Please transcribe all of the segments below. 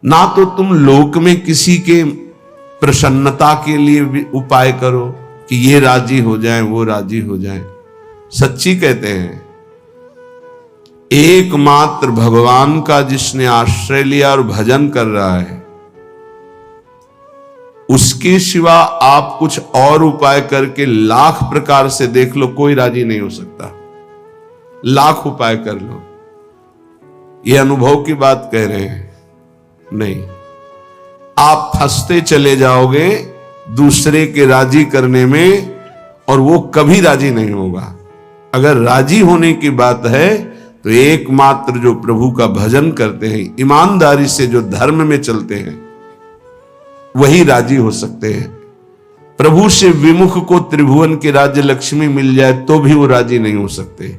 ना तो तुम लोक में किसी के प्रसन्नता के लिए भी उपाय करो कि ये राजी हो जाए वो राजी हो जाए। सच्ची कहते हैं, एकमात्र भगवान का जिसने आश्रय लिया और भजन कर रहा है, उसके सिवा आप कुछ और उपाय करके लाख प्रकार से देख लो, कोई राजी नहीं हो सकता। लाख उपाय कर लो, ये अनुभव की बात कह रहे हैं, नहीं, आप फंसते चले जाओगे दूसरे के राजी करने में, और वो कभी राजी नहीं होगा। अगर राजी होने की बात है तो एकमात्र जो प्रभु का भजन करते हैं, ईमानदारी से जो धर्म में चलते हैं, वही राजी हो सकते हैं। प्रभु से विमुख को त्रिभुवन की राज्य लक्ष्मी मिल जाए तो भी वो राजी नहीं हो सकते।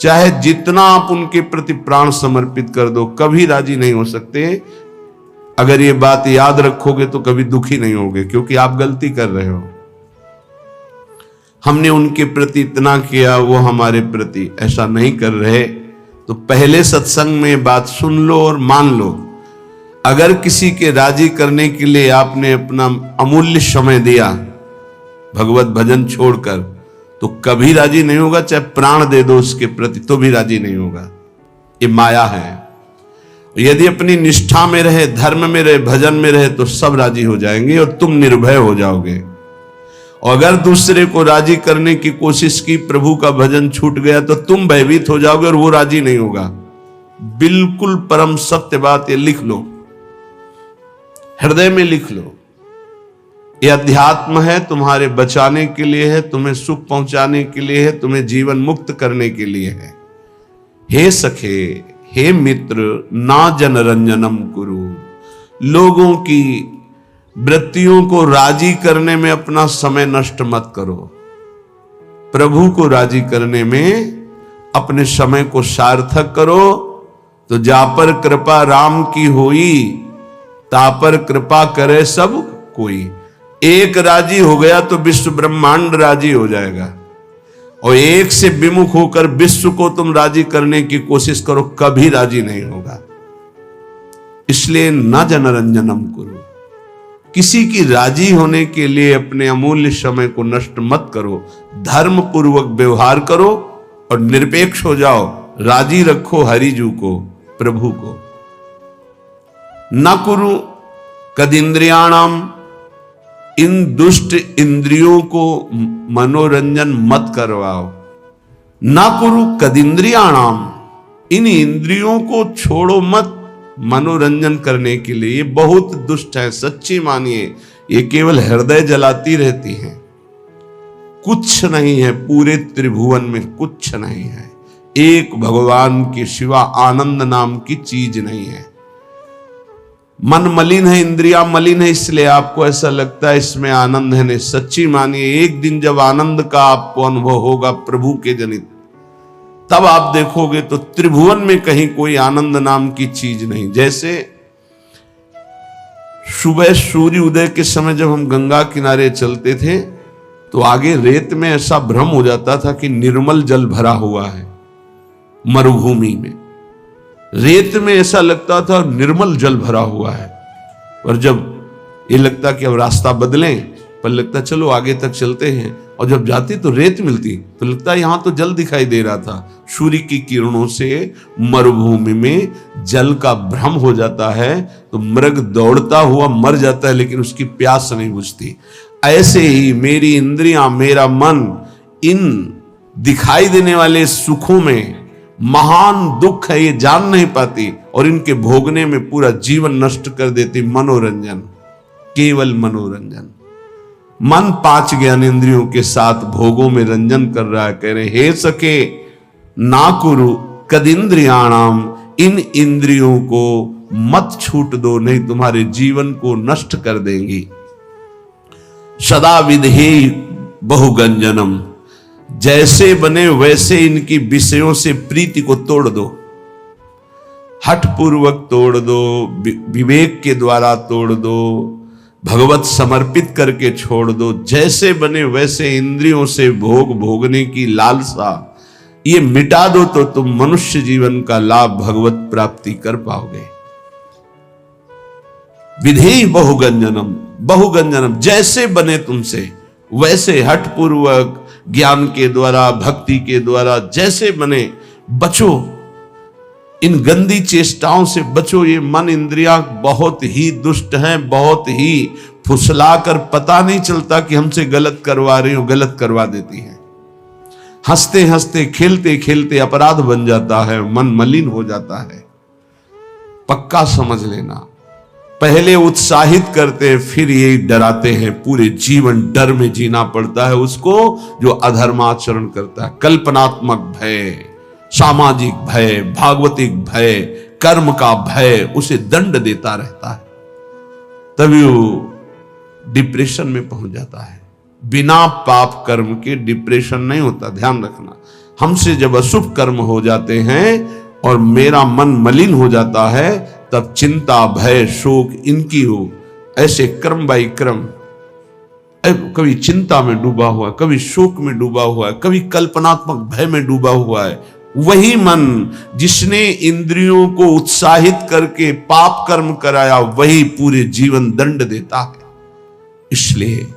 चाहे जितना आप उनके प्रति प्राण समर्पित कर दो, कभी राजी नहीं हो सकते। अगर ये बात याद रखोगे तो कभी दुखी नहीं होगे, क्योंकि आप गलती कर रहे हो। हमने उनके प्रति इतना किया, वो हमारे प्रति ऐसा नहीं कर रहे। तो पहले सत्संग में बात सुन लो और मान लो। अगर किसी के राजी करने के लिए आपने अपना अमूल्य समय दिया भगवत भजन छोड़कर, तो कभी राजी नहीं होगा। चाहे प्राण दे दो उसके प्रति तो भी राजी नहीं होगा। ये माया है। यदि अपनी निष्ठा में रहे, धर्म में रहे, भजन में रहे, तो सब राजी हो जाएंगे और तुम निर्भय हो जाओगे। और अगर दूसरे को राजी करने की कोशिश की, प्रभु का भजन छूट गया, तो तुम भयभीत हो जाओगे और वो राजी नहीं होगा। बिल्कुल परम सत्य बात, ये लिख लो, हृदय में लिख लो। ये अध्यात्म है, तुम्हारे बचाने के लिए है, तुम्हें सुख पहुंचाने के लिए है, तुम्हें जीवन मुक्त करने के लिए है। हे सखे, हे मित्र, ना जनरंजनम कुरु। लोगों की वृत्तियों को राजी करने में अपना समय नष्ट मत करो। प्रभु को राजी करने में अपने समय को सार्थक करो। तो जा पर कृपा राम की होई, तापर कृपा करे सब कोई। एक राजी हो गया तो विश्व ब्रह्मांड राजी हो जाएगा। और एक से विमुख होकर विश्व को तुम राजी करने की कोशिश करो, कभी राजी नहीं होगा। इसलिए न जनरंजनम करो। किसी की राजी होने के लिए अपने अमूल्य समय को नष्ट मत करो। धर्म पूर्वक व्यवहार करो और निरपेक्ष हो जाओ। राजी रखो हरिजू को, प्रभु को। न कुरु कदिंद्रियाणाम, इन दुष्ट इंद्रियों को मनोरंजन मत करवाओ। न कुरु कदिंद्रियाणाम, इन इंद्रियों को छोड़ो मत मनोरंजन करने के लिए। ये बहुत दुष्ट है, सच्ची मानिए। ये केवल हृदय जलाती रहती हैं। कुछ नहीं है पूरे त्रिभुवन में, कुछ नहीं है। एक भगवान के सिवा आनंद नाम की चीज नहीं है। मन मलिन है, इंद्रियां मलिन है, इसलिए आपको ऐसा लगता है इसमें आनंद है। नहीं, सच्ची मानिए, एक दिन जब आनंद का आपको अनुभव होगा प्रभु के जनित, तब आप देखोगे तो त्रिभुवन में कहीं कोई आनंद नाम की चीज नहीं। जैसे सुबह सूर्य उदय के समय जब हम गंगा किनारे चलते थे, तो आगे रेत में ऐसा भ्रम हो जाता था कि निर्मल जल भरा हुआ है। मरुभूमि में रेत में ऐसा लगता था निर्मल जल भरा हुआ है। और जब ये लगता कि अब रास्ता बदलें, पर लगता चलो आगे तक चलते हैं, और जब जाते तो रेत मिलती तो लगता है यहां तो जल दिखाई दे रहा था। सूर्य की किरणों से मरुभूमि में जल का भ्रम हो जाता है, तो मृग दौड़ता हुआ मर जाता है, लेकिन उसकी प्यास नहीं बुझती। ऐसे ही मेरी इंद्रियां, मेरा मन इन दिखाई देने वाले सुखों में महान दुख है, ये जान नहीं पाती, और इनके भोगने में पूरा जीवन नष्ट कर देती। मनोरंजन, केवल मनोरंजन। मन 5 ज्ञानेंद्रियों के साथ भोगों में रंजन कर रहा है। कह रहे हे सके ना कुरु कदिंद्रियाणाम, इन इंद्रियों को मत छूट दो, नहीं तुम्हारे जीवन को नष्ट कर देंगी। सदा विधेय बहुगंजनम, जैसे बने वैसे इनकी विषयों से प्रीति को तोड़ दो। हठ पूर्वक तोड़ दो, विवेक के द्वारा तोड़ दो, भगवत समर्पित करके छोड़ दो। जैसे बने वैसे इंद्रियों से भोग भोगने की लालसा ये मिटा दो, तो तुम मनुष्य जीवन का लाभ भगवत प्राप्ति कर पाओगे। विधेहि बहुगंजनम, बहुगंजनम जैसे बने तुमसे वैसे हठ पूर्वक ज्ञान के द्वारा, भक्ति के द्वारा जैसे बने बचो, इन गंदी चेष्टाओं से बचो। ये मन इंद्रियां बहुत ही दुष्ट हैं, बहुत ही फुसलाकर पता नहीं चलता कि हमसे गलत करवा रही हो, गलत करवा देती है। हंसते हंसते खेलते खेलते अपराध बन जाता है, मन मलिन हो जाता है। पक्का समझ लेना, पहले उत्साहित करते फिर ये डराते हैं। पूरे जीवन डर में जीना पड़ता है उसको जो अधर्माचरण करता है। कल्पनात्मक भय, सामाजिक भय, भागवतिक भय, कर्म का भय उसे दंड देता रहता है, तभी वो डिप्रेशन में पहुंच जाता है। बिना पाप कर्म के डिप्रेशन नहीं होता, ध्यान रखना। हमसे जब अशुभ कर्म हो जाते हैं और मेरा मन मलिन हो जाता है, तब चिंता, भय, शोक इनकी हो, ऐसे क्रम बाई क्रम, कभी चिंता में डूबा हुआ है, कभी शोक में डूबा हुआ है, कभी कल्पनात्मक भय में डूबा हुआ है। वही मन जिसने इंद्रियों को उत्साहित करके पाप कर्म कराया, वही पूरे जीवन दंड देता है। इसलिए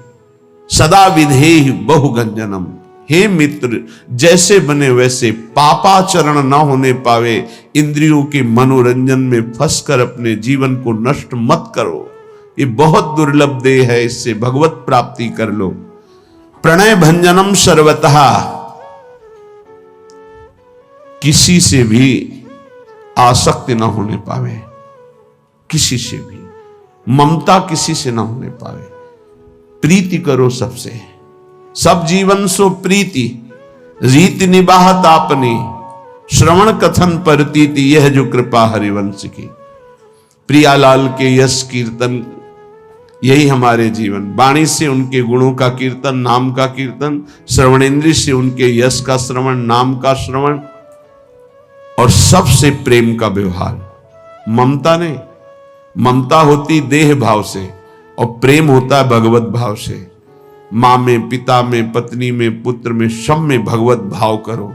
सदा विधेहि बहुगंजनम, हे मित्र जैसे बने वैसे पापाचरण न होने पावे। इंद्रियों के मनोरंजन में फंसकर अपने जीवन को नष्ट मत करो, ये बहुत दुर्लभ देह है, इससे भगवत प्राप्ति कर लो। प्रणय भंजनम सर्वतः, किसी से भी आसक्ति न होने पावे, किसी से भी ममता किसी से न होने पावे। प्रीति करो सबसे, सब जीवन सो प्रीति, रीति निबाहत आपनी, श्रवण कथन परतीति, यह जो कृपा हरिवंश की। प्रियालाल के यश कीर्तन, यही हमारे जीवन। वाणी से उनके गुणों का कीर्तन, नाम का कीर्तन, श्रवणेन्द्रिय से उनके यश का श्रवण, नाम का श्रवण, और सबसे प्रेम का व्यवहार। ममता नहीं, ममता होती देह भाव से और प्रेम होता है भगवत भाव से। मां में, पिता में, पत्नी में, पुत्र में, सब में भगवत भाव करो।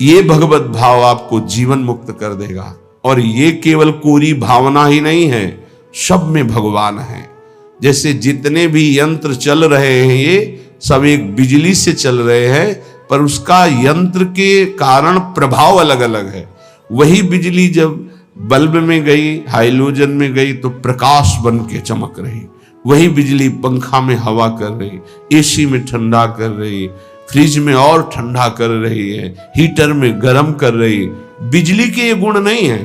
ये भगवत भाव आपको जीवन मुक्त कर देगा। और ये केवल कोरी भावना ही नहीं है, सब में भगवान है। जैसे जितने भी यंत्र चल रहे हैं ये सब एक बिजली से चल रहे हैं, पर उसका यंत्र के कारण प्रभाव अलग अलग है। वही बिजली जब बल्ब में गई, हाइलोजन में गई, तो प्रकाश बन के चमक रही। वही बिजली पंखा में हवा कर रही, एसी में ठंडा कर रही, फ्रिज में और ठंडा कर रही है, हीटर में गर्म कर रही। बिजली के ये गुण नहीं है,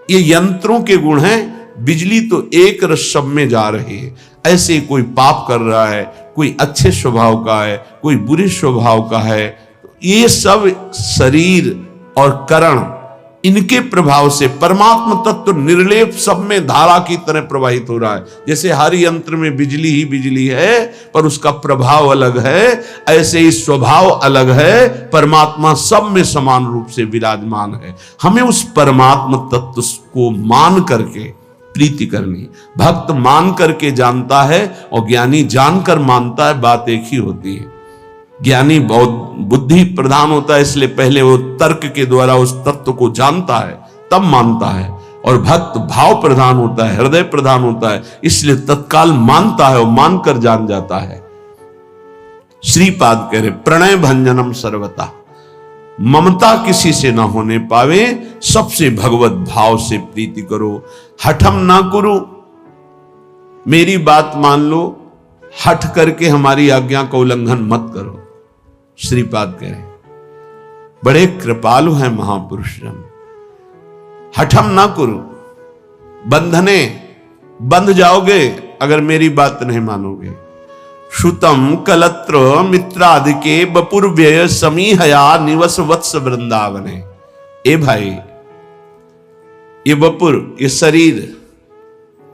ये यंत्रों के गुण हैं। बिजली तो एक रस सब में जा रही है। ऐसे कोई पाप कर रहा है, कोई अच्छे स्वभाव का है, कोई बुरे स्वभाव का है, ये सब शरीर और करण, इनके प्रभाव से परमात्म तत्व निर्लेप सब में धारा की तरह प्रवाहित हो रहा है। जैसे हर यंत्र में बिजली ही बिजली है, पर उसका प्रभाव अलग है, ऐसे ही स्वभाव अलग है। परमात्मा सब में समान रूप से विराजमान है। हमें उस परमात्म तत्व को मान करके प्रीति करनी। भक्त मान करके जानता है और ज्ञानी जानकर मानता है, बात एक ही होती है। ज्ञानी बहुत बुद्धि प्रधान होता है, इसलिए पहले वो तर्क के द्वारा उस तत्व को जानता है, तब मानता है। और भक्त भाव प्रधान होता है, हृदय प्रधान होता है, इसलिए तत्काल मानता है और मानकर जान जाता है। श्रीपाद कह रहे प्रणय भंजनम सर्वता, ममता किसी से ना होने पावे, सबसे भगवत भाव से प्रीति करो। हठम ना करो, मेरी बात मान लो, हठ करके हमारी आज्ञा का उल्लंघन मत करो। श्रीपाद कह रहे बड़े कृपालु हैं महापुरुष जन। हठम ना करो, बंधने बंध जाओगे अगर मेरी बात नहीं मानोगे। श्रुतम कलत्र मित्रादि के बपुर्व्यय समीहया निवस वत्स वृंदावने। ए भाई, ये बपुर, ये शरीर,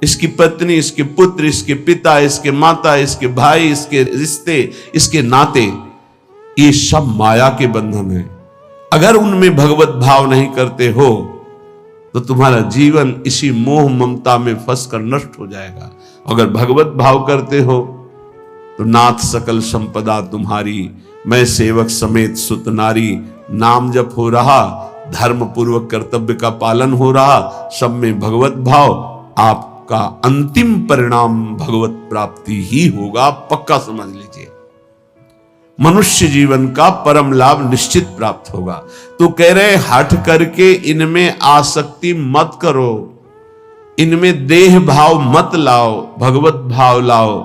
इसकी पत्नी, इसके पुत्र, इसके पिता, इसके माता, इसके भाई, इसके रिश्ते, इसके नाते, ये सब माया के बंधन है। अगर उनमें भगवत भाव नहीं करते हो तो तुम्हारा जीवन इसी मोह ममता में फंसकर नष्ट हो जाएगा। अगर भगवत भाव करते हो तो नाथ सकल संपदा तुम्हारी, मैं सेवक समेत सुत नारी। नाम जप हो रहा, धर्म पूर्वक कर्तव्य का पालन हो रहा, सब में भगवत भाव, आपका अंतिम परिणाम भगवत प्राप्ति ही होगा, पक्का समझ लीजिए। मनुष्य जीवन का परम लाभ निश्चित प्राप्त होगा। तो कह रहे हट करके इनमें आसक्ति मत करो, इनमें देह भाव मत लाओ, भगवत भाव लाओ।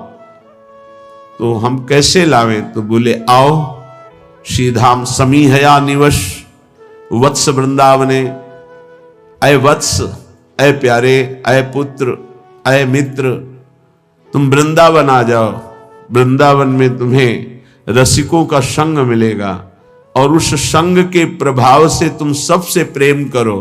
तो हम कैसे लावें? तो बोले आओ श्रीधाम समीहया निवश वत्स वृंदावने। अय वत्स, अय प्यारे, अय पुत्र, अय मित्र, तुम वृंदावन आ जाओ। वृंदावन में तुम्हें रसिकों का संग मिलेगा और उस संग के प्रभाव से तुम सबसे प्रेम करो,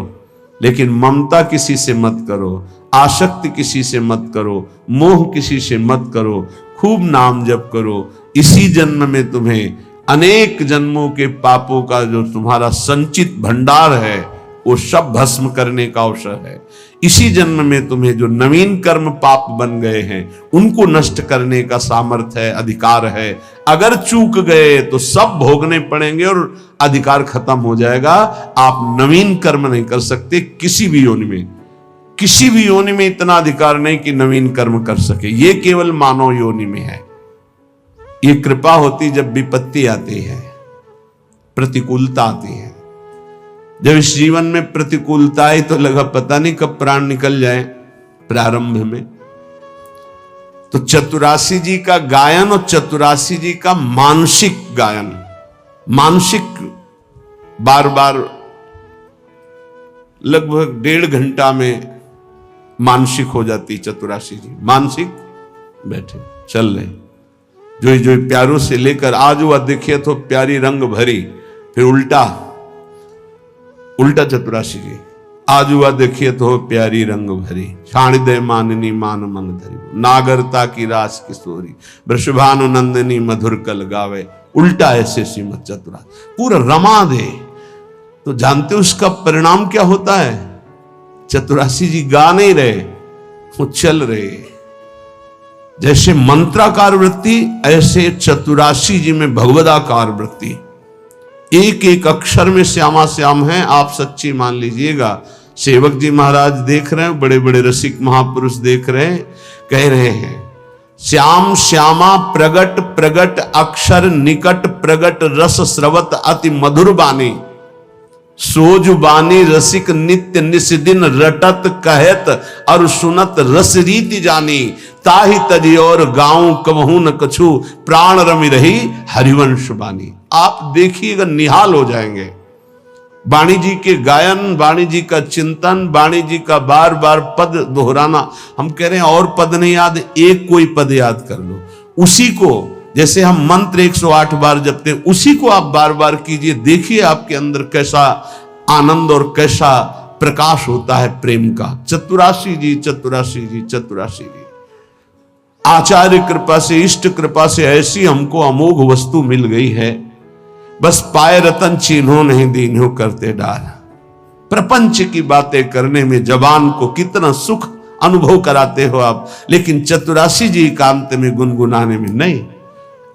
लेकिन ममता किसी से मत करो, आसक्ति किसी से मत करो, मोह किसी से मत करो, खूब नाम जप करो। इसी जन्म में तुम्हें अनेक जन्मों के पापों का जो तुम्हारा संचित भंडार है वो सब भस्म करने का अवसर है। इसी जन्म में तुम्हें जो नवीन कर्म पाप बन गए हैं उनको नष्ट करने का सामर्थ्य है, अधिकार है। अगर चूक गए तो सब भोगने पड़ेंगे और अधिकार खत्म हो जाएगा। आप नवीन कर्म नहीं कर सकते किसी भी योनि में, किसी भी योनि में इतना अधिकार नहीं कि नवीन कर्म कर सके। ये केवल मानव योनि में है। ये कृपा होती जब विपत्ति आती है, प्रतिकूलता आती है। जब इस जीवन में प्रतिकूलता आई तो लगा पता नहीं कब प्राण निकल जाए। प्रारंभ में तो चतुरासी जी का गायन और चतुरासी जी का मानसिक गायन, मानसिक बार बार लगभग 1.5 घंटा में मानसिक हो जाती चतुरासी जी। मानसिक बैठे चल रहे जो जो प्यारों से लेकर आज हुआ देखिए तो प्यारी रंग भरी, फिर उल्टा चतुरासी जी आज हुआ देखिए तो प्यारी रंग भरी, छाण दे माननी मान मन धरी, नागरता की रास किशोरी, वृषभानु नंदिनी मधुर कल गावे। उल्टा ऐसे श्रीमद चतुरासी पूरा रमा दे। तो जानते हो उसका परिणाम क्या होता है? चतुरासी जी गा नहीं रहे, वो चल रहे। जैसे मंत्राकार वृत्ति ऐसे चतुरासी जी में भगवदाकार वृत्ति। एक एक अक्षर में श्यामा श्याम है, आप सच्ची मान लीजिएगा। सेवक जी महाराज देख रहे हैं, बड़े बड़े रसिक महापुरुष देख रहे हैं, कह रहे हैं श्याम श्यामा प्रगट प्रगट अक्षर निकट प्रगट रस स्रवत अति मधुर बानी, सोज बानी रसिक नित्य निस्दिन रटत कहत और सुनत रस रीति जानी, ताहि तजी और गाऊं कबहू न कछु प्राण रमि रही हरिवंश बानी। आप देखिएगा निहाल हो जाएंगे। वाणी जी के गायन, वाणी जी का चिंतन, वाणी जी का बार बार पद दोहराना। हम कह रहे हैं और पद नहीं याद, एक कोई पद याद कर लो, उसी को जैसे हम मंत्र 108 बार जपते हैं उसी को आप बार बार कीजिए। देखिए आपके अंदर कैसा आनंद और कैसा प्रकाश होता है प्रेम का। चतुरासी जी चतुरासी जी चतुरासी जी। आचार्य कृपा से, इष्ट कृपा से ऐसी हमको अमोघ वस्तु मिल गई है, बस पाए रतन चिन्हो नहीं दीन्हो करते डार। प्रपंच की बातें करने में जबान को कितना सुख अनुभव कराते हो आप, लेकिन चतुरासी जी एकांत में गुनगुनाने में नहीं।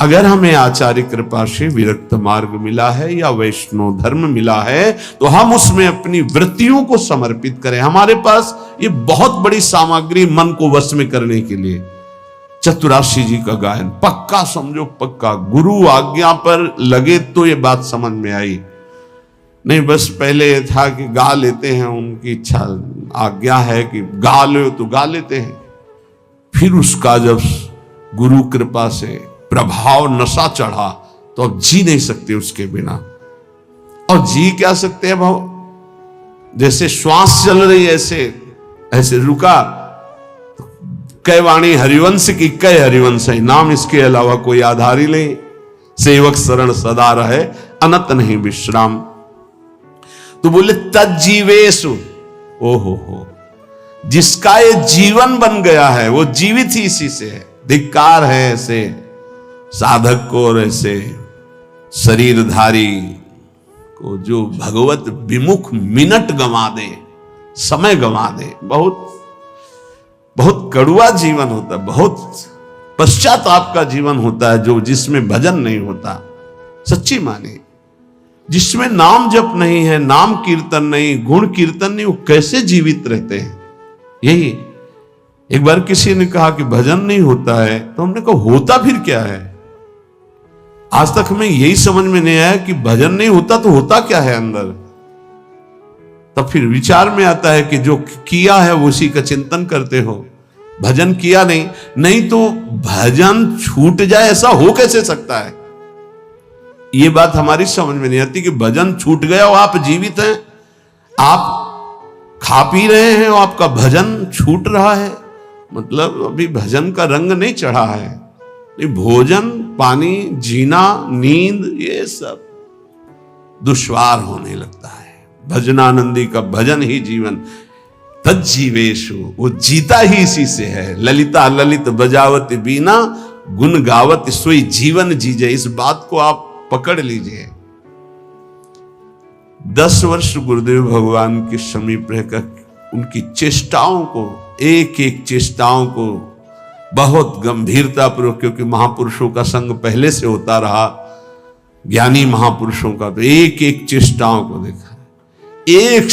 अगर हमें आचार्य कृपा से विरक्त मार्ग मिला है या वैष्णव धर्म मिला है तो हम उसमें अपनी वृत्तियों को समर्पित करें। हमारे पास ये बहुत बड़ी सामग्री मन को वश में करने के लिए। चतुरासी जी का गायन पक्का समझो, पक्का। गुरु आज्ञा पर लगे तो ये बात समझ में आई, नहीं बस पहले ये था कि गा लेते हैं, उनकी इच्छा आज्ञा है कि गा लो तो गा लेते हैं। फिर उसका जब गुरु कृपा से प्रभाव नशा चढ़ा तो अब जी नहीं सकते उसके बिना। और जी क्या सकते हैं भाव? जैसे श्वास चल रही है ऐसे रुका। कै वाणी हरिवंश की कै हरिवंश है, नाम इसके अलावा कोई आधार ही नहीं। सेवक शरण सदा रहे अनत नहीं विश्राम। तो बोले तज्जीवेशु, ओहो जिसका ये जीवन बन गया है वो जीवित ही इसी से है। धिक्कार है ऐसे साधक को और ऐसे शरीरधारी को जो भगवत विमुख मिनट गंवा दे, समय गंवा दे। बहुत बहुत कड़ुआ जीवन होता है, बहुत पश्चाताप का जीवन होता है जो जिसमें भजन नहीं होता। सच्ची माने जिसमें नाम जप नहीं है, नाम कीर्तन नहीं, गुण कीर्तन नहीं, वो कैसे जीवित रहते हैं? यही एक बार किसी ने कहा कि भजन नहीं होता है, तो हमने कहा होता फिर क्या है? आज तक हमें यही समझ में नहीं आया कि भजन नहीं होता तो होता क्या है अंदर। तब फिर विचार में आता है कि जो किया है वो उसी का चिंतन करते हो, भजन किया नहीं तो भजन छूट जाए, ऐसा हो कैसे सकता है? ये बात हमारी समझ में नहीं आती कि भजन छूट गया और आप जीवित हैं, आप खा पी रहे हैं और आपका भजन छूट रहा है, मतलब अभी भजन का रंग नहीं चढ़ा है। भोजन, पानी, जीना, नींद, ये सब दुश्वार होने लगता है। भजनानंदी का भजन ही जीवन, तज्जीवेशु, वो जीता ही इसी से है। ललिता ललित बजावत बीना, गुण गावत सोई जीवन जीजे। इस बात को आप पकड़ लीजिए। 10 वर्ष गुरुदेव भगवान के समीप रहकर उनकी चेष्टाओं को, एक एक चेष्टाओं को बहुत गंभीरता पूर्वक, क्योंकि महापुरुषों का संग पहले से होता रहा, ज्ञानी महापुरुषों का, तो एक एक चेष्टाओं को देखा। एक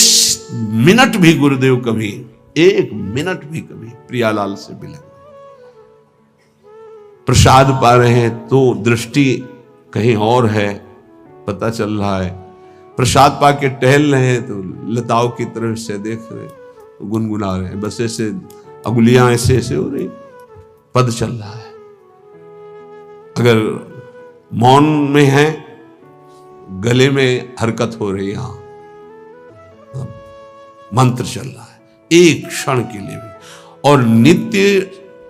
मिनट भी गुरुदेव कभी, एक मिनट भी कभी प्रियालाल से मिले, प्रसाद पा रहे हैं तो दृष्टि कहीं और है, पता चल रहा है। प्रसाद पा के टहल रहे हैं तो लताओं की तरफ से देख रहे, गुनगुना रहे हैं, बस ऐसे अंगुलियां ऐसे ऐसे हो रही, पद चल रहा है। अगर मौन में है, गले में हरकत हो रही, यहां मंत्र चल रहा है एक क्षण के लिए भी। और नित्य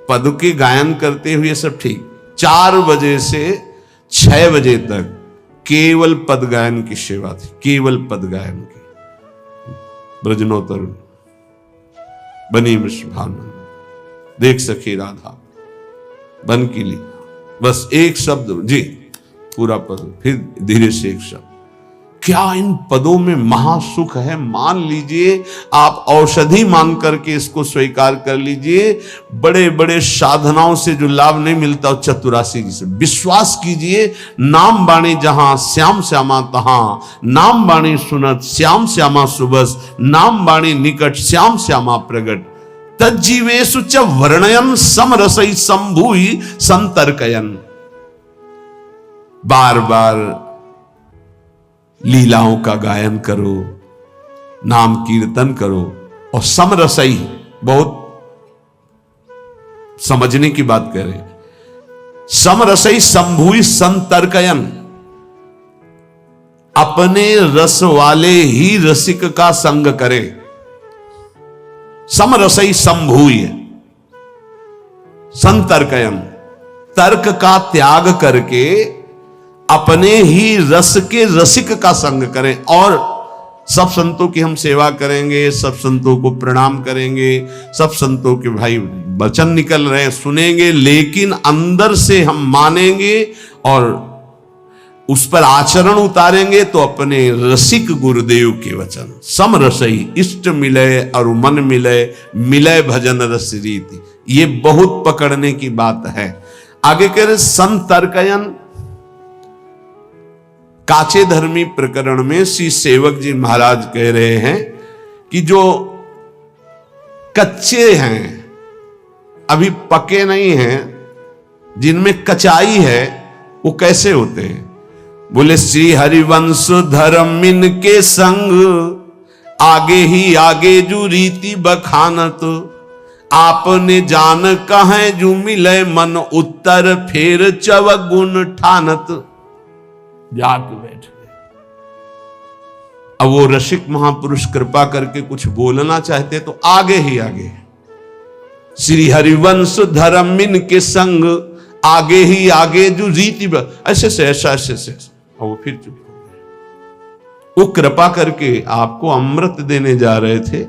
पद के गायन करते हुए सब ठीक, 4 बजे से 6 बजे तक केवल पद गायन की सेवा थी, केवल पद गायन की। ब्रजनोत्तर बनी मिश्र भावना, देख सखी राधा बन की ली, बस एक शब्द जी, पूरा पद, फिर धीरे से एक शब्द। क्या इन पदों में महासुख है। मान लीजिए, आप औषधि मान करके इसको स्वीकार कर लीजिए। बड़े बड़े साधनाओं से जो लाभ नहीं मिलता, चतुरासी जी से विश्वास कीजिए। नाम बाणी जहां श्याम श्यामा तहां, नाम बाणी सुनत श्याम श्यामा सुबस, नाम बाणी निकट श्याम श्यामा प्रगट, तज्जीवेषु च वर्णयन समरसई संभूई संतर्कयन। बार बार लीलाओं का गायन करो, नाम कीर्तन करो, और समरसई, बहुत समझने की बात कह रहे, समरसई संभूई संतर्कयन, अपने रस वाले ही रसिक का संग करे। समरसई संभूय संतर्कयन, तर्क का त्याग करके अपने ही रस के रसिक का संग करें। और सब संतों की हम सेवा करेंगे, सब संतों को प्रणाम करेंगे, सब संतों के भाई वचन निकल रहे हैं सुनेंगे, लेकिन अंदर से हम मानेंगे और उस पर आचरण उतारेंगे तो अपने रसिक गुरुदेव के वचन। सम रसई इष्ट मिले और मन मिले, मिले भजन रस रीति। ये बहुत पकड़ने की बात है। आगे कह रहे संतर्कयन। काचे धर्मी प्रकरण में श्री सेवक जी महाराज कह रहे हैं कि जो कच्चे हैं, अभी पके नहीं हैं, जिनमें कचाई है, वो कैसे होते हैं? बोले श्री हरिवंश धर्मिन के संग आगे ही आगे जो रीति बखानत, आपने जान कहे जो मिले मन उत्तर फेर चवगुण ठानत। जाके बैठ गए। अब वो रसिक महापुरुष कृपा करके कुछ बोलना चाहते तो आगे ही आगे श्री हरिवंश धर्मिन के संग आगे ही आगे जो रीति ऐसे से ऐसा ऐसे से, और वो फिर चुप हो गए। वो कृपा करके आपको अमृत देने जा रहे थे,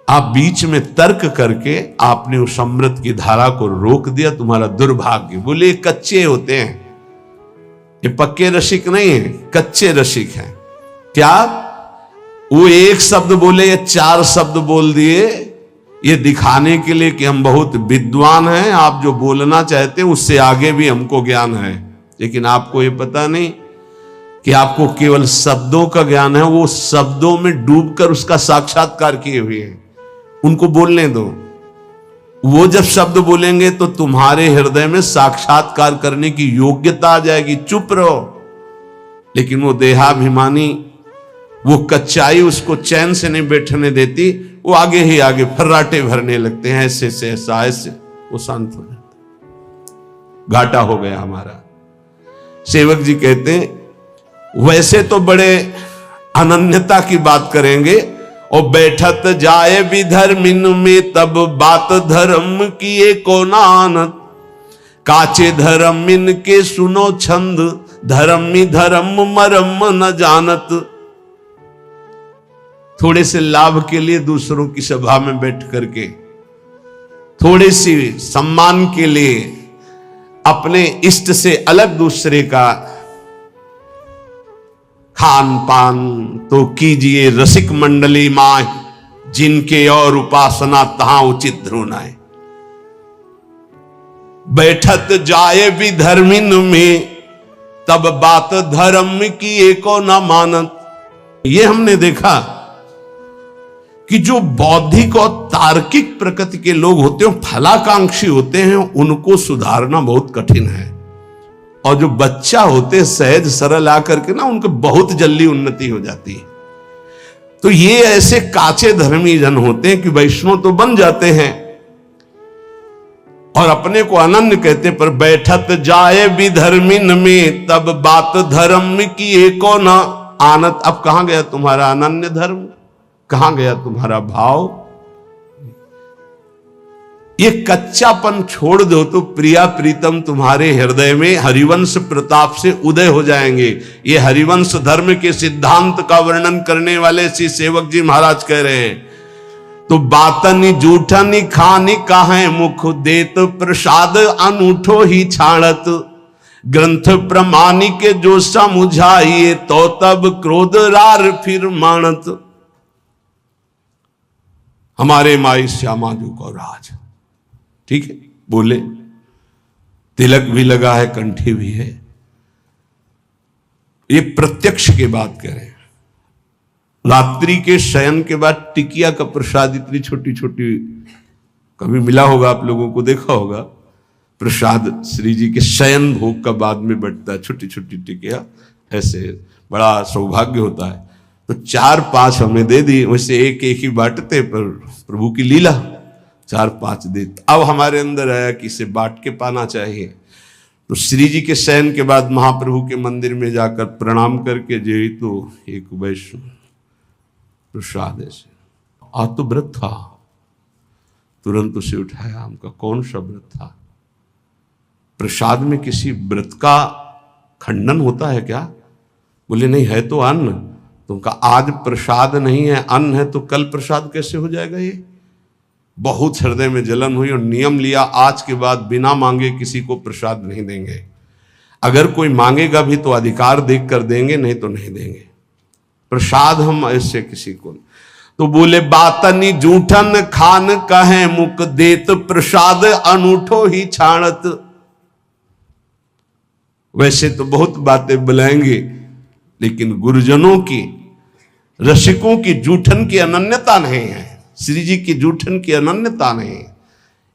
आप बीच में तर्क करके आपने उस अमृत की धारा को रोक दिया, तुम्हारा दुर्भाग्य। बोले कच्चे होते हैं, ये पक्के रसिक नहीं है, कच्चे रसिक हैं। क्या वो एक शब्द बोले या 4 शब्द बोल दिए, ये दिखाने के लिए कि हम बहुत विद्वान हैं, आप जो बोलना चाहते हैं उससे आगे भी हमको ज्ञान है। लेकिन आपको ये पता नहीं कि आपको केवल शब्दों का ज्ञान है, वो शब्दों में डूबकर उसका साक्षात्कार किए हुए हैं। उनको बोलने दो। वो जब शब्द बोलेंगे तो तुम्हारे हृदय में साक्षात्कार करने की योग्यता आ जाएगी, चुप रहो। लेकिन वो देहाभिमानी, वो कच्चाई उसको चैन से नहीं बैठने देती, वो आगे ही आगे फर्राटे भरने लगते हैं, ऐसे से ऐसा, ऐसे वो शांत हो जाता। घाटा हो गया हमारा। सेवक जी कहते हैं वैसे तो बड़े अनन्यता की बात करेंगे, और बैठत जाए भी धर्मिन में तब बात धर्म की एको नानत, काचे धर्मिन के सुनो छंद धर्मी धर्म मरम न जानत। थोड़े से लाभ के लिए दूसरों की सभा में बैठ करके, थोड़े सी सम्मान के लिए अपने इष्ट से अलग दूसरे का खान पान तो कीजिए रसिक मंडली माय, जिनके और उपासना तहां उचित ध्रुनाए। बैठत जाए भी धर्मिन में तब बात धर्म की एको न मानत। ये हमने देखा कि जो बौद्धिक और तार्किक प्रकृति के लोग होते हैं, फलाकांक्षी होते हैं, उनको सुधारना बहुत कठिन है। और जो बच्चा होते हैं सहज सरल आकर के ना, उनको बहुत जल्दी उन्नति हो जाती है। तो ये ऐसे काचे धर्मी जन होते हैं कि वैष्णव तो बन जाते हैं और अपने को अनन्य कहते, पर बैठत जाए भी धर्मिन में तब बात धर्म की एको न आनत। अब कहां गया तुम्हारा अनन्य धर्म, कहां गया तुम्हारा भाव? ये कच्चापन छोड़ दो तो प्रिया प्रीतम तुम्हारे हृदय में हरिवंश प्रताप से उदय हो जाएंगे। ये हरिवंश धर्म के सिद्धांत का वर्णन करने वाले श्री सेवक जी महाराज कह रहे हैं, तो बातनी जूठनी खानी काहे मुख देत प्रसाद अनूठो ही छाड़त, ग्रंथ प्रमाणिक जो समुझाइए तो तब क्रोध रार फिर मानत। हमारे माई श्यामा जी को राज, ठीक है, बोले, तिलक भी लगा है, कंठी भी है। ये प्रत्यक्ष की बात करें। रात्रि के शयन के बाद टिकिया का प्रसाद इतनी छोटी छोटी, कभी मिला होगा आप लोगों को, देखा होगा, प्रसाद श्री जी के शयन भोग का बाद में बंटता है, छोटी छोटी टिकिया, ऐसे बड़ा सौभाग्य होता है। तो 4-5 हमें दे दी, वैसे एक एक ही बांटते, पर प्रभु की लीला 4-5 देते। अब हमारे अंदर आया कि इसे बांट के पाना चाहिए। तो श्री जी के शयन के बाद महाप्रभु के मंदिर में जाकर प्रणाम करके जे तो एक वैष्णव प्रसाद ऐसे, आ तो व्रत था, तुरंत उसे उठाया। हमका कौन सा व्रत था? प्रसाद में किसी व्रत का खंडन होता है क्या? बोले नहीं, है तो अन्न। तुमका आज प्रसाद नहीं है, अन्न है, तो कल प्रसाद कैसे हो जाएगा? ये बहुत हृदय में जलन हुई और नियम लिया, आज के बाद बिना मांगे किसी को प्रसाद नहीं देंगे। अगर कोई मांगेगा भी तो अधिकार देख कर देंगे, नहीं तो नहीं देंगे प्रसाद हम ऐसे किसी को। तो बोले बातनी जूठन खान कहे मुख देत प्रसाद अनूठो ही छाणत। वैसे तो बहुत बातें बुलाएंगे, लेकिन गुरुजनों की, रसिकों की जूठन की अनन्यता नहीं है, श्री जी की जूठन की अनन्यता नहीं है।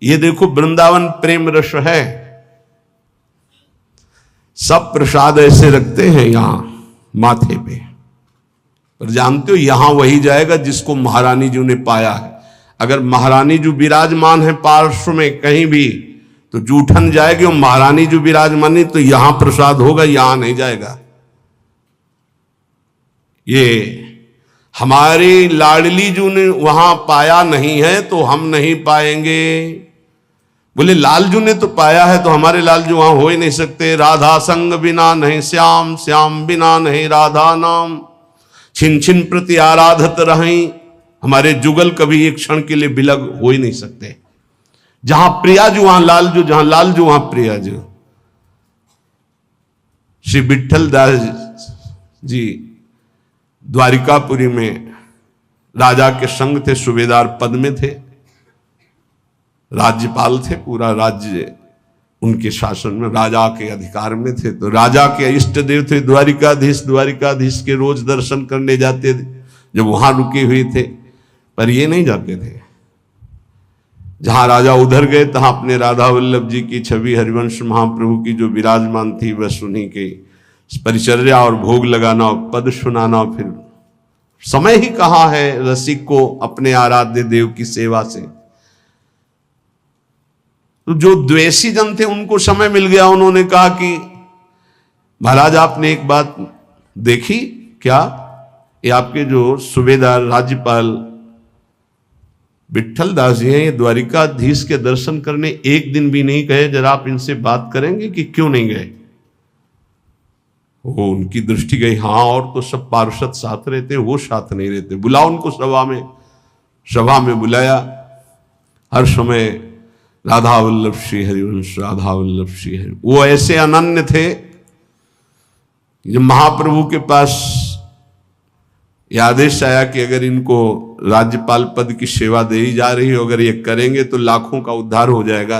ये देखो वृंदावन प्रेम रस है, सब प्रसाद ऐसे रखते हैं यहां माथे पे, पर जानते हो यहां वही जाएगा जिसको महारानी जी ने पाया है। अगर महारानी जी विराजमान है पार्श्व में कहीं भी, तो जूठन जाएगी, और महारानी जी विराजमान नहीं तो यहां प्रसाद होगा, यहां नहीं जाएगा। ये हमारी लाडली जी ने वहां पाया नहीं है तो हम नहीं पाएंगे। बोले लालजू ने तो पाया है, तो हमारे लालजू वहां हो ही नहीं सकते। राधा संग बिना नहीं श्याम, श्याम बिना नहीं राधा नाम, छिन छिन प्रति आराधत रहीं। हमारे जुगल कभी एक क्षण के लिए बिलग हो ही नहीं सकते। जहां प्रियाजू वहां लालजू, जहां लालजू वहां प्रियाजू। श्री विठल दास जी द्वारिकापुरी में राजा के संग थे, सूबेदार पद में थे, राज्यपाल थे, पूरा राज्य उनके शासन में, राजा के अधिकार में थे। तो राजा के इष्ट देव थे द्वारिकाधीश, द्वारिकाधीश के रोज दर्शन करने जाते थे जब वहां रुके हुए थे, पर ये नहीं जाते थे। जहां राजा उधर गए तहां अपने राधा वल्लभ जी की छवि हरिवंश महाप्रभु की जो विराजमान थी बस उन्हीं के परिचर्या और भोग लगाना और पद सुनाना। फिर समय ही कहाँ है रसिक को अपने आराध्य देव की सेवा से। तो जो द्वेषी जन थे उनको समय मिल गया, उन्होंने कहा कि महाराज आपने एक बात देखी क्या, ये आपके जो सूबेदार राज्यपाल विट्ठल दास जी हैं, ये द्वारिकाधीश के दर्शन करने एक दिन भी नहीं गए, जरा आप इनसे बात करेंगे कि क्यों नहीं गए। वो उनकी दृष्टि गई, हाँ और तो सब पार्षद साथ रहते, वो साथ नहीं रहते, बुलाओ उनको सभा में बुलाया। हर समय राधा वल्लभ श्री हरिवंश, राधा वल्लभ श्री हरि। वो ऐसे अनन्य थे, जब महाप्रभु के पास यह आदेश आया कि अगर इनको राज्यपाल पद की सेवा दी जा रही हो, अगर ये करेंगे तो लाखों का उद्धार हो जाएगा,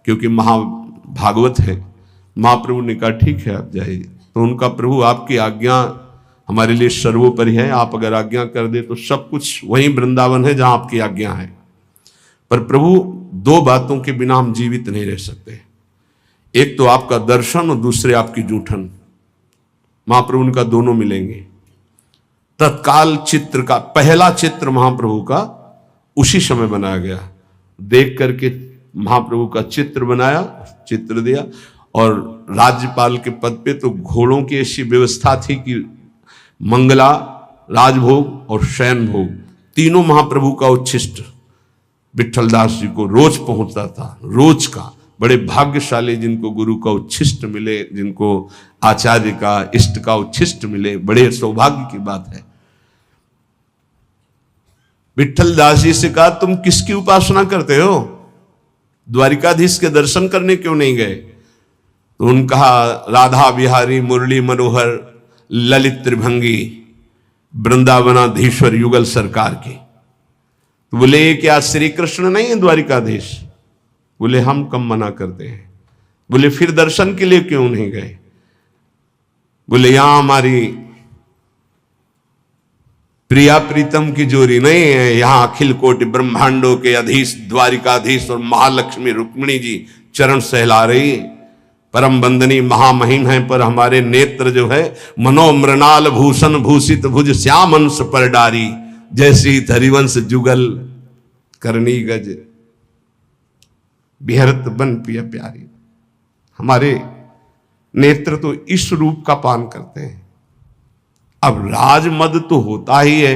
क्योंकि महाभागवत है। महाप्रभु ने कहा ठीक है आप जाइए। तो उनका प्रभु आपकी आज्ञा हमारे लिए सर्वोपरि है, आप अगर आज्ञा कर दे तो सब कुछ वहीं वृंदावन है जहां आपकी आज्ञा है। पर प्रभु दो बातों के बिना हम जीवित नहीं रह सकते, एक तो आपका दर्शन और दूसरे आपकी जूठन। महाप्रभु उनका दोनों मिलेंगे। तत्काल चित्र का पहला चित्र महाप्रभु का उसी समय बनाया गया। देख करके महाप्रभु का चित्र बनाया, चित्र दिया। और राज्यपाल के पद पे तो घोड़ों की ऐसी व्यवस्था थी कि मंगला, राजभोग और शयन भोग तीनों महाप्रभु का उच्छिष्ट विट्ठलदास जी को रोज पहुंचता था, रोज का। बड़े भाग्यशाली जिनको गुरु का उच्छिष्ट मिले, जिनको आचार्य का इष्ट का उच्छिष्ट मिले, बड़े सौभाग्य की बात है। विट्ठलदास जी से कहा तुम किसकी उपासना करते हो, द्वारिकाधीश के दर्शन करने क्यों नहीं गए। तो उन्होंने कहा राधा बिहारी मुरली मनोहर ललित त्रिभंगी वृंदावनाधीश्वर युगल सरकार की। तो बोले ये क्या श्री कृष्ण नहीं है द्वारिकाधीश। बोले हम कम मना करते हैं। बोले फिर दर्शन के लिए क्यों नहीं गए। बोले यहां हमारी प्रिया प्रीतम की जोड़ी नहीं है, यहां अखिल कोटि ब्रह्मांडों के अधीश द्वारिकाधीश और महालक्ष्मी रुक्मिणी जी चरण सहला रही, परम बंदनी महामहिम है। पर हमारे नेत्र जो है मनोमृणाल भूषण भूषित भुज श्याम अंश पर डारी, जैसी हरिवंश जुगल करनी गज बिहरत बन पिया प्यारी। हमारे नेत्र तो इस रूप का पान करते हैं। अब राजमद तो होता ही है।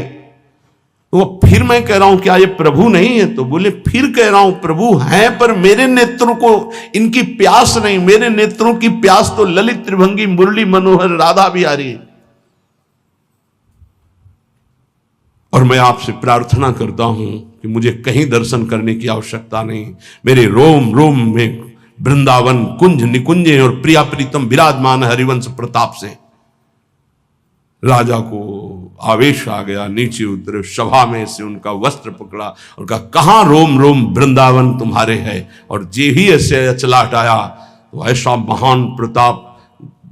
तो फिर मैं कह रहा हूं क्या ये प्रभु नहीं है। तो बोले फिर कह रहा हूं प्रभु हैं, पर मेरे नेत्रों को इनकी प्यास नहीं। मेरे नेत्रों की प्यास तो ललित त्रिभंगी मुरली मनोहर राधा बिहारी है। और मैं आपसे प्रार्थना करता हूं कि मुझे कहीं दर्शन करने की आवश्यकता नहीं। मेरे रोम रोम में वृंदावन कुंज निकुंजे और प्रिया प्रीतम विराजमान हरिवंश प्रताप से। राजा को आवेश आ गया, नीचे उतरे, सभा में से उनका वस्त्र पकड़ा और कहा कहां रोम रोम वृंदावन तुम्हारे है। और जे ही ऐसे अचलाहट आया तो ऐसा महान प्रताप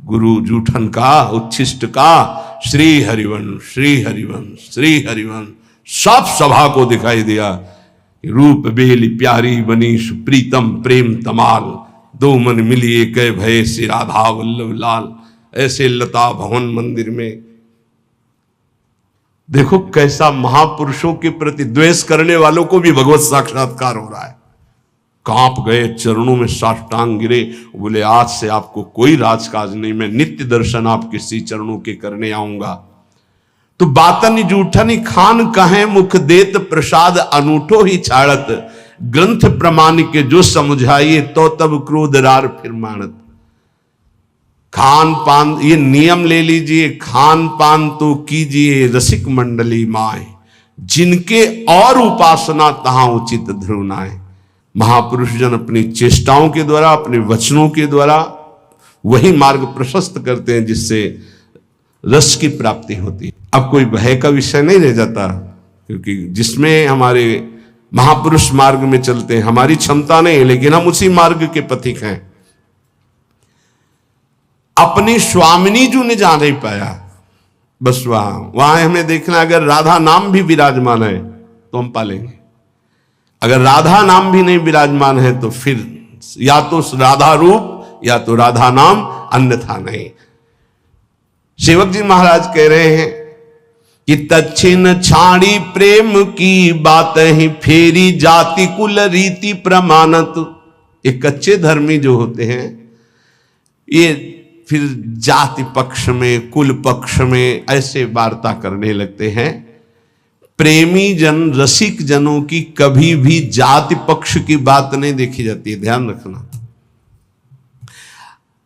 गुरु जूठन का उच्छिष्ट का श्री हरिवंश श्री हरिवंश श्री हरिवंश सब सभा को दिखाई दिया। रूप बेली प्यारी बनी सुप्रीतम प्रेम तमाल, दो मन मिली एक भय से राधा वल्लभ लाल। ऐसे लता भवन मंदिर में देखो कैसा महापुरुषों के प्रति द्वेष करने वालों को भी भगवत साक्षात्कार हो रहा है। कांप गए, चरणों में साष्टांग गिरे, बोले आज से आपको कोई राजकाज नहीं, मैं नित्य दर्शन आपके श्री चरणों के करने आऊंगा। तो बातन जूठन खान कहे मुख देत प्रसाद अनूठो ही छाड़त, ग्रंथ प्रमाण के जो समझाइए तो तब क्रोध रार फिर मानत। खान पान ये नियम ले लीजिए, खान पान तो कीजिए रसिक मंडली माए, जिनके और उपासना तहां उचित ध्रुवनाए। महापुरुष जन अपनी चेष्टाओं के द्वारा, अपने वचनों के द्वारा वही मार्ग प्रशस्त करते हैं जिससे रस की प्राप्ति होती है। अब कोई भय का विषय नहीं रह जाता, क्योंकि जिसमें हमारे महापुरुष मार्ग में चलते हैं, हमारी क्षमता नहीं है लेकिन हम उसी मार्ग के पथिक हैं। अपनी स्वामिनी जो ने जा नहीं पाया, बस वहां हमें देखना, अगर राधा नाम भी विराजमान है तो हम पालेंगे। अगर राधा नाम भी नहीं विराजमान है तो फिर या तो राधा रूप या तो राधा नाम, अन्यथा नहीं। सेवक जी महाराज कह रहे हैं कि तच्छिन छाड़ी प्रेम की बात ही फेरी जाति कुल रीति प्रमाणत। ये कच्चे धर्मी जो होते हैं ये फिर जाति पक्ष में, कुल पक्ष में ऐसे वार्ता करने लगते हैं। प्रेमी जन, रसिक जनों की कभी भी जाति पक्ष की बात नहीं देखी जाती है, ध्यान रखना।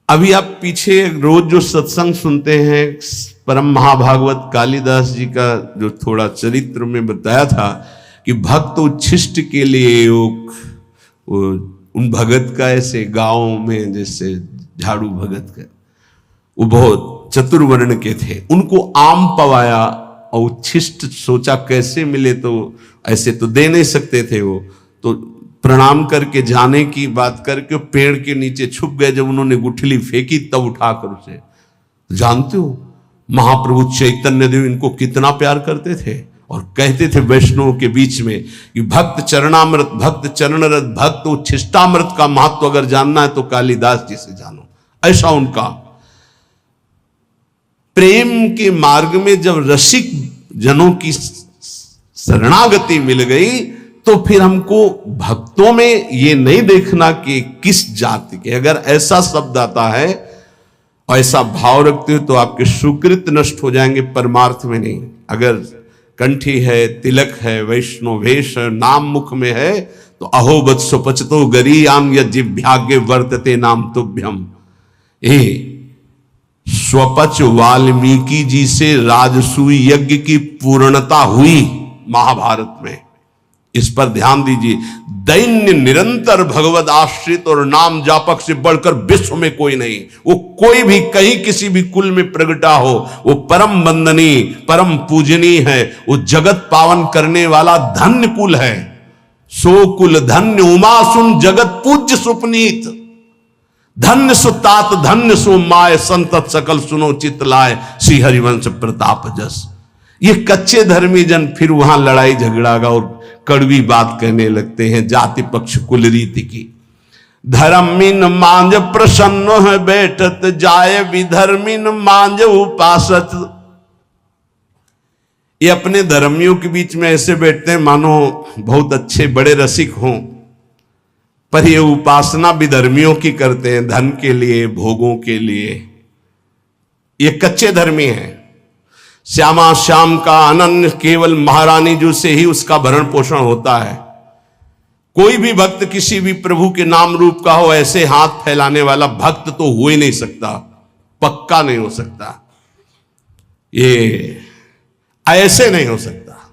अभी आप पीछे रोज जो सत्संग सुनते हैं, परम महाभागवत कालिदास जी का जो थोड़ा चरित्र में बताया था कि भक्त उच्छिष्ट के लिए उन भगत का ऐसे गांव में जैसे झाड़ू भगत का, वो बहुत चतुर्वर्ण के थे, उनको आम पवाया और उच्छिष्ट सोचा कैसे मिले, तो ऐसे तो दे नहीं सकते थे वो, तो प्रणाम करके जाने की बात करके पेड़ के नीचे छुप गए। जब उन्होंने गुठली फेंकी तब उठाकर उसे, जानते हो महाप्रभु चैतन्य देव इनको कितना प्यार करते थे और कहते थे वैष्णव के बीच में कि भक्त चरणामृत, भक्त चरणरत, भक्त उच्छिष्टामृत का महत्व अगर जानना है तो कालिदास जी से जानो। ऐसा उनका प्रेम के मार्ग में जब रसिक जनों की शरणागति मिल गई तो फिर हमको भक्तों में ये नहीं देखना कि किस जाति के। अगर ऐसा शब्द आता है और ऐसा भाव रखते हो तो आपके सुकृत नष्ट हो जाएंगे, परमार्थ में नहीं। अगर कंठी है, तिलक है, वैष्णव वेश है, नाम मुख में है तो अहो वत्सो पचतो गरीयाम यज्ञभाग्य वर्तते नाम तुभ्यम। स्वपच वाल्मीकि जी से राजसूय यज्ञ की पूर्णता हुई महाभारत में, इस पर ध्यान दीजिए। दैन्य निरंतर भगवद आश्रित और नाम जापक से बढ़कर विश्व में कोई नहीं। वो कोई भी कहीं किसी भी कुल में प्रगटा हो, वो परम वंदनीय, परम पूजनीय है। वो जगत पावन करने वाला धन्य कुल है। सो कुल धन्य उमा सुन जगत पूज्य सुपनीत। धन्य सो तात धन्य सो माय संतत सकल सुनो चित लाए श्री हरिवंश प्रताप जस। ये कच्चे धर्मी जन फिर वहां लड़ाई झगड़ा और कड़वी बात कहने लगते हैं जाति पक्ष कुल रीति की। धर्मिन मांझ प्रसन्न है बैठत जाए विधर्मिन मांझ उपासत। ये अपने धर्मियों के बीच में ऐसे बैठते हैं मानो बहुत अच्छे बड़े रसिक हों, पर ये उपासना विधर्मियों की करते हैं, धन के लिए, भोगों के लिए। ये कच्चे धर्मी हैं। श्यामा श्याम का अनन्य केवल महारानी जो से ही उसका भरण पोषण होता है। कोई भी भक्त किसी भी प्रभु के नाम रूप का हो, ऐसे हाथ फैलाने वाला भक्त तो हो ही नहीं सकता, पक्का नहीं हो सकता। ये ऐसे नहीं हो सकता।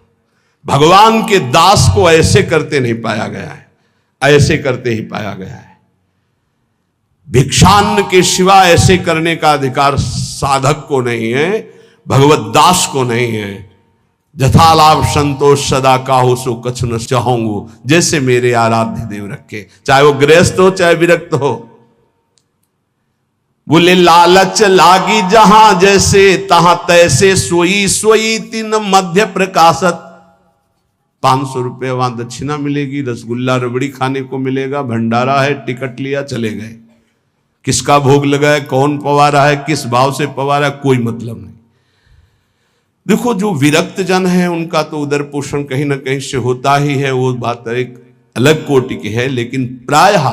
भगवान के दास को ऐसे करते नहीं पाया गया है, ऐसे करते ही पाया गया है। भिक्षान्न के सिवा ऐसे करने का अधिकार साधक को नहीं है, भगवत दास को नहीं है। जथा लाभ संतोष सदा का हो सो कछु न चाहूंगू, जैसे मेरे आराध्य देव रखे, चाहे वो गृहस्थ हो चाहे विरक्त हो। बोले लालच लागी जहां जैसे तहां तैसे सोई सोई तीन मध्य प्रकाशत। 500 रुपये वहां दक्षिणा मिलेगी, रसगुल्ला रबड़ी खाने को मिलेगा, भंडारा है, टिकट लिया चले गए। किसका भोग लगा है, कौन पवा रहा है, किस भाव से पवा रहा है, कोई मतलब नहीं। देखो जो विरक्त जन है उनका तो उदर पोषण कहीं ना कहीं से होता ही है, वो बात एक अलग कोटि की है। लेकिन प्रायः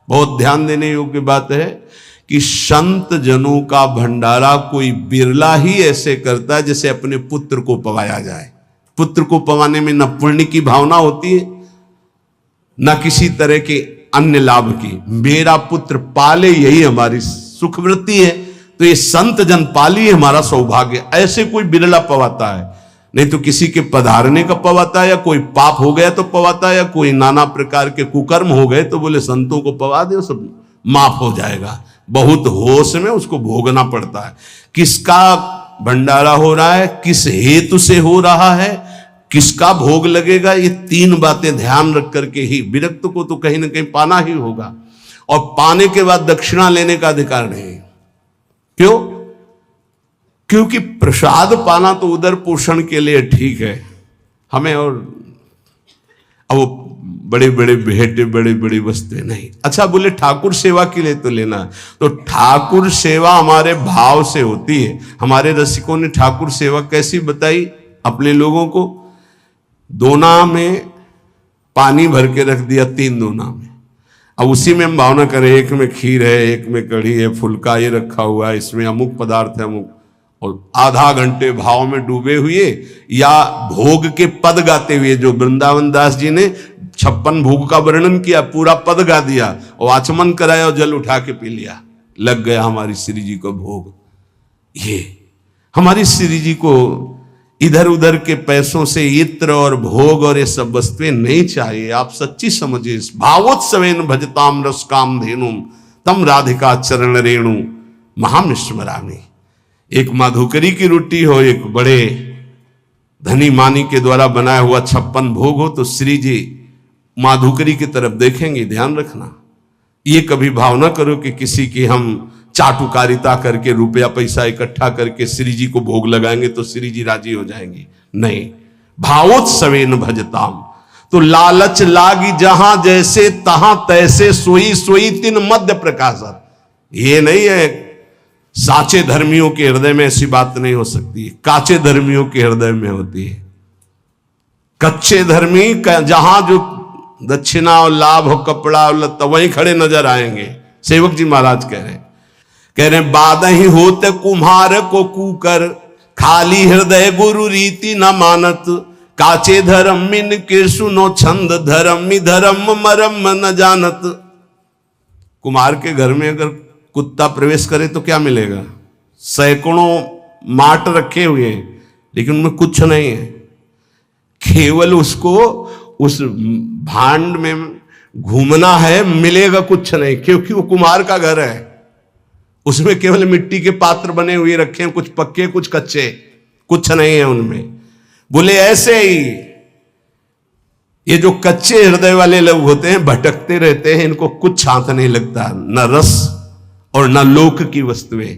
बहुत ध्यान देने योग्य बात है कि संत जनों का भंडारा कोई बिरला ही ऐसे करता है जैसे अपने पुत्र को पवाया जाए। पुत्र को पवाने में न पुण्य की भावना होती है न किसी तरह के अन्य लाभ की। मेरा पुत्र पाले यही हमारी सुखवृत्ति है, तो ये संत जन पाली हमारा सौभाग्य। ऐसे कोई बिरला पवाता है, नहीं तो किसी के पधारने का पवाता है, या कोई पाप हो गया तो पवाता है, या कोई नाना प्रकार के कुकर्म हो गए तो बोले संतों को पवा दे, सब माफ हो जाएगा। बहुत होश में उसको भोगना पड़ता है। किसका भंडारा हो रहा है, किस हेतु से हो रहा है, किसका भोग लगेगा, ये 3 बातें ध्यान रख करके ही विरक्त को तो कहीं ना कहीं पाना ही होगा। और पाने के बाद दक्षिणा लेने का अधिकार नहीं। क्यों? क्योंकि प्रसाद पाना तो उदर पोषण के लिए ठीक है हमें। और अब बड़े बड़े भेंटे, बड़े बड़ी वस्तुएं नहीं। अच्छा, बोले ठाकुर सेवा के लिए तो लेना, तो ठाकुर सेवा हमारे भाव से होती है। हमारे रसिकों ने ठाकुर सेवा कैसी बताई अपने लोगों को? दोना में पानी भर के रख दिया, 3 दोना में। अब उसी में हम भावना करें, एक में खीर है, एक में कढ़ी है, फुल्का ये रखा हुआ है, इसमें अमुक पदार्थ है अमुक, और आधा घंटे भाव में डूबे हुए या भोग के पद गाते हुए, जो वृंदावन दास जी ने 56 भोग का वर्णन किया, पूरा पद गा दिया और आचमन कराया और जल उठा के पी लिया, लग गया हमारी श्री जी को भोग। ये हमारी श्री जी को इधर उधर के पैसों से इत्र और भोग और ये सब वस्तुएं नहीं चाहिए। आप सच्ची समझिए, भावोत्सवेन भजताम रस काम धेनुम तम राधिका चरण रेणु महामिश्मरामी। एक माधुकरी की रोटी हो, एक बड़े धनी मानी के द्वारा बनाया हुआ 56 भोग हो, तो श्री जी माधुकरी की तरफ देखेंगे। ध्यान रखना, ये कभी भावना करो कि किसी की हम चाटुकारिता करके रुपया पैसा इकट्ठा करके श्री जी को भोग लगाएंगे तो श्री जी राजी हो जाएंगे। नहीं, भावोत्सवेन भजताम। तो लालच लागी जहां जैसे तहां तैसे, सोई सोई तिन मध्य प्रकाशत। ये नहीं है, साचे धर्मियों के हृदय में ऐसी बात नहीं हो सकती, काचे धर्मियों के हृदय में होती है। कच्चे धर्मी जहां जो दक्षिणा और लाभ हो, कपड़ा और लत्ता, वहीं खड़े नजर आएंगे। सेवक जी महाराज कह रहे बाद ही होते कुम्हार को कूकर, खाली हृदय गुरु रीति न मानत। काचे धर्म मिन के सुनो छंद, धर्मी धर्म मरम न जानत। कुम्हार के घर में अगर कुत्ता प्रवेश करे तो क्या मिलेगा? सैकड़ों माट रखे हुए हैं, लेकिन उनमें कुछ नहीं है। केवल उसको उस भांड में घूमना है, मिलेगा कुछ नहीं, क्योंकि वो कुम्हार का घर है। उसमें केवल मिट्टी के पात्र बने हुए रखे हैं, कुछ पक्के कुछ कच्चे, कुछ नहीं है उनमें। बोले ऐसे ही ये जो कच्चे हृदय वाले लोग होते हैं, भटकते रहते हैं, इनको कुछ हाथ नहीं लगता, न रस और न लोक की वस्तुएं।